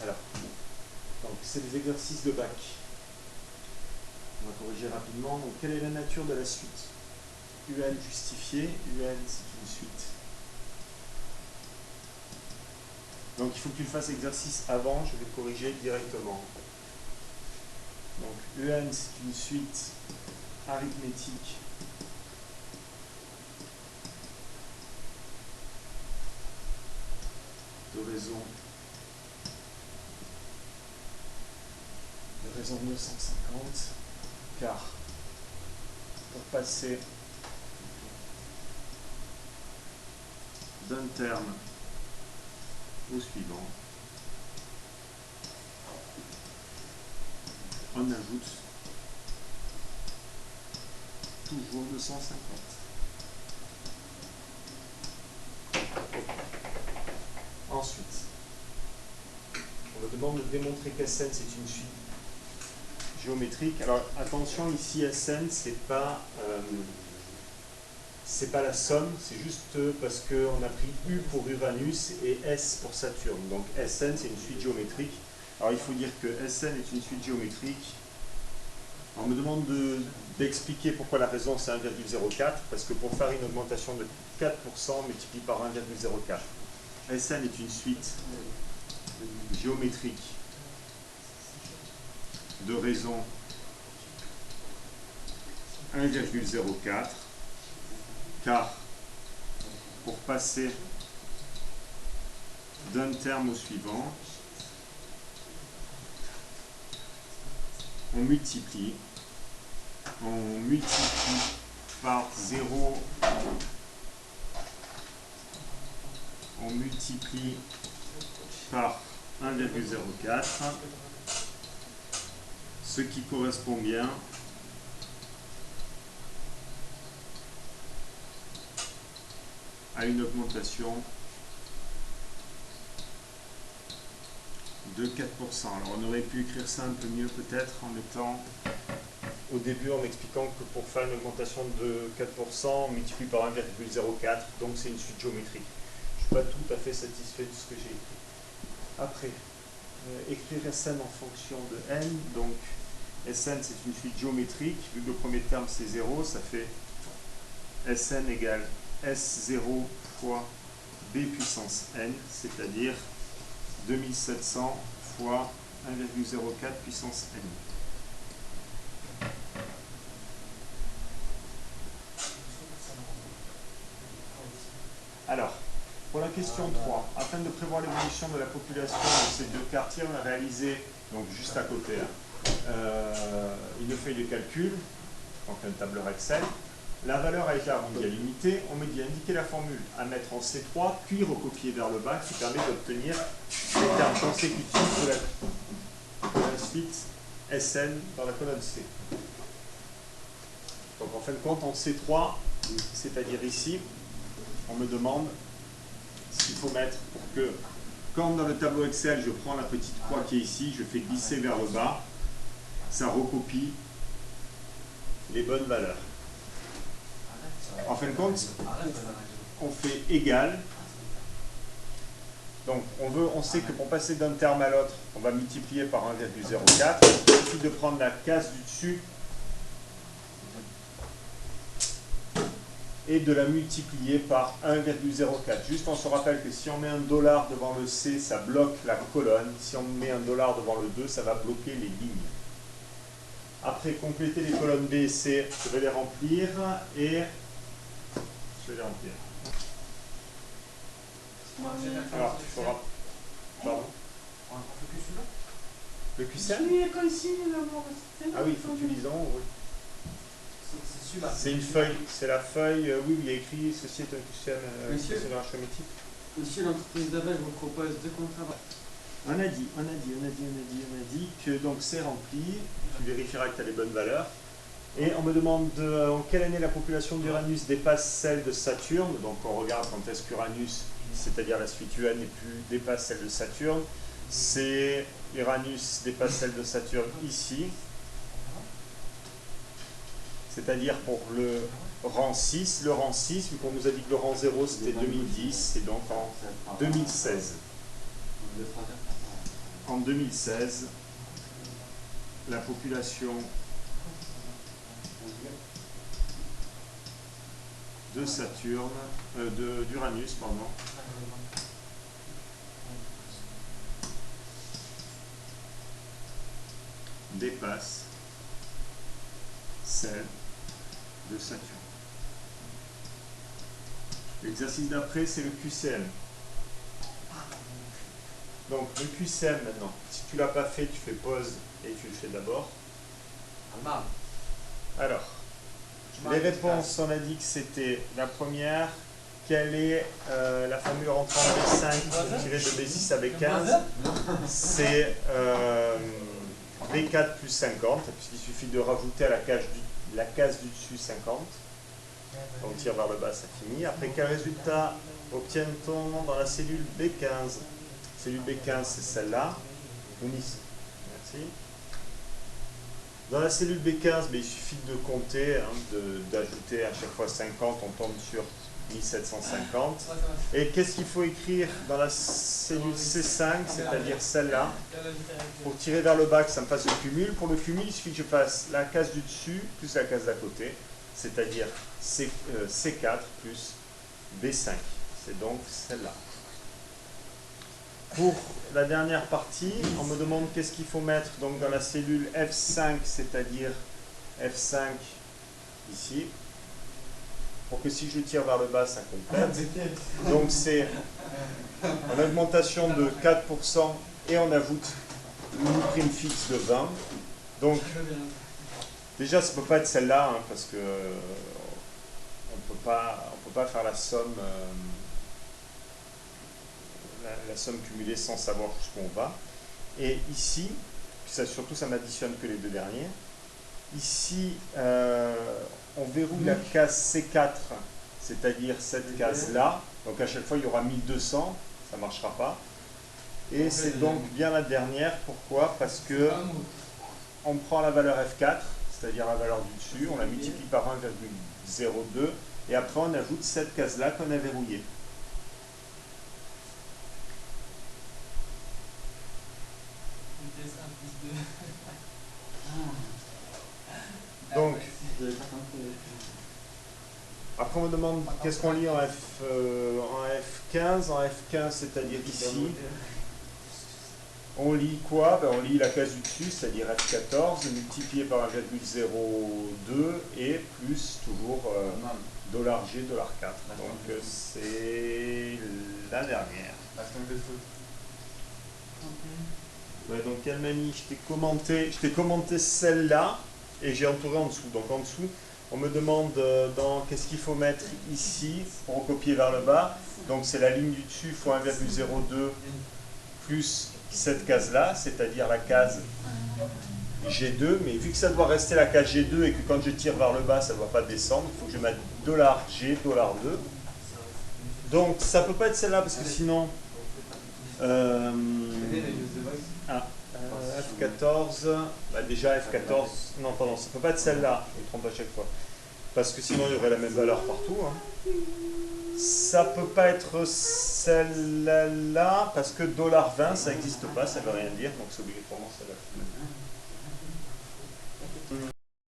Alors, donc c'est des exercices de bac. On va corriger rapidement. Donc, quelle est la nature de la suite? UN justifié, UN c'est une suite. Donc il faut que tu le fasses exercice avant, je vais corriger directement. Donc UN c'est une suite arithmétique de raison 950, car pour passer d'un terme au suivant, on ajoute toujours 250. Ensuite, on me demande de démontrer qu'Sn c'est une suite géométrique. Alors attention, ici Sn c'est pas la somme, c'est juste parce qu'on a pris U pour Uranus et S pour Saturne. Donc Sn c'est une suite géométrique. Alors il faut dire que Sn est une suite géométrique. On me demande d'expliquer pourquoi la raison c'est 1,04, parce que pour faire une augmentation de 4%, on multiplie par 1,04. Sn est une suite géométrique de raison 1,04, car pour passer d'un terme au suivant, on multiplie par 0, on multiplie par 1,04, ce qui correspond bien à une augmentation de 4%. Alors on aurait pu écrire ça un peu mieux peut-être en mettant au début en expliquant que pour faire une augmentation de 4%, on multiplie par 1,04, donc c'est une suite géométrique. Je ne suis pas tout à fait satisfait de ce que j'ai écrit. Après, écrire Sn en fonction de n, donc Sn c'est une suite géométrique, vu que le premier terme c'est 0, ça fait Sn égale S0 fois B puissance n, c'est-à-dire 2700 fois 1,04 puissance n. Alors, pour la question 3, afin de prévoir l'évolution de la population de ces deux quartiers, on a réalisé, donc juste à côté, une feuille de calcul, donc un tableur Excel. La valeur a été arrondie à l'unité. On me dit indiquer la formule à mettre en C3, puis recopier vers le bas, qui permet d'obtenir les termes consécutifs de la suite Sn dans la colonne C. Donc en fin de compte, en C3, c'est-à-dire ici, on me demande ce qu'il faut mettre pour que, comme dans le tableau Excel, je prends la petite croix qui est ici, je fais glisser vers le bas, ça recopie les bonnes valeurs. En fin de compte, on fait égal. Donc on sait que pour passer d'un terme à l'autre, on va multiplier par 1,04. Il suffit de prendre la case du dessus et de la multiplier par 1,04. Juste on se rappelle que si on met $1 devant le C, ça bloque la colonne. Si on met $1 devant le 2, ça va bloquer les lignes. Après, compléter les colonnes B et C, je vais les remplir et je vais les remplir. Alors, tu feras. Pardon? Le QCM? Ah oui, il faut que tu lises en haut, oui. C'est une feuille, c'est la feuille, oui, il y a écrit ceci est un QCM arithmétique. Monsieur, l'entreprise d'Abel vous propose deux contrats. On a dit que donc c'est rempli, tu vérifieras que tu as les bonnes valeurs. Et on me demande en quelle année la population d'Uranus dépasse celle de Saturne. Donc on regarde quand est-ce qu'Uranus, c'est-à-dire la suite UN, dépasse celle de Saturne. C'est Uranus dépasse celle de Saturne ici. C'est-à-dire pour le rang 6. Le rang 6, vu qu'on nous a dit que le rang 0 c'était 2010, c'est donc en 2016. en 2016, la population de Saturne, d'Uranus, pardon, dépasse celle de Saturne. L'exercice d'après, c'est le QCM. Donc, le QCM maintenant, si tu ne l'as pas fait, tu fais pause et tu le fais d'abord. Alors, les réponses, on a dit que c'était la première. Quelle est la formule rentrant en B5 tirée de B6 à B15? C'est B4 plus 50, puisqu'il suffit de rajouter à la case du dessus 50. On tire vers le bas, ça finit. Après, quel résultat obtient-on dans la cellule B15? Cellule B15, c'est celle-là. Merci. Dans la cellule B15, il suffit de compter, d'ajouter à chaque fois 50, on tombe sur 1750. Et qu'est-ce qu'il faut écrire dans la cellule C5, c'est-à-dire celle-là, pour tirer vers le bas, que ça me fasse le cumul. Pour le cumul, il suffit que je fasse la case du dessus plus la case d'à côté, c'est-à-dire C4 plus B5. C'est donc celle-là. Pour la dernière partie, on me demande qu'est-ce qu'il faut mettre donc dans la cellule F5, c'est-à-dire F5 ici, pour que si je tire vers le bas, ça complète. Donc c'est en augmentation de 4% et on ajoute une prime fixe de 20. Donc déjà, ça ne peut pas être celle-là, parce que on peut pas faire la somme. La somme cumulée sans savoir jusqu'où on va. Et ici, surtout ça n'additionne que les deux derniers, ici on verrouille la case C4, c'est-à-dire cette case-là, donc à chaque fois il y aura 1200, ça ne marchera pas. Et c'est donc bien la dernière, pourquoi? Parce que on prend la valeur F4, c'est-à-dire la valeur du dessus, on la multiplie par 1,02, et après on ajoute cette case-là qu'on a verrouillée. Donc, après on me demande qu'est-ce qu'on lit en F15. En F15, c'est-à-dire ici, on lit quoi? On lit la case du dessus, c'est-à-dire F14, multiplié par 1,02 et plus toujours $G, $4. Donc c'est la dernière. Ouais, donc Almani, je t'ai commenté celle-là et j'ai entouré en dessous. Donc en dessous, on me demande qu'est-ce qu'il faut mettre ici pour recopier vers le bas. Donc c'est la ligne du dessus fois 1,02 plus cette case-là, c'est-à-dire la case G2. Mais vu que ça doit rester la case G2 et que quand je tire vers le bas, ça ne doit pas descendre, il faut que je mette $G, $2. Donc ça ne peut pas être celle-là parce que sinon... F14, déjà F14, non pardon, ça ne peut pas être celle-là, je me trompe à chaque fois, parce que sinon il y aurait la même valeur partout. Ça ne peut pas être celle-là, parce que $20, ça n'existe pas, ça ne veut rien dire, donc c'est obligatoirement celle-là.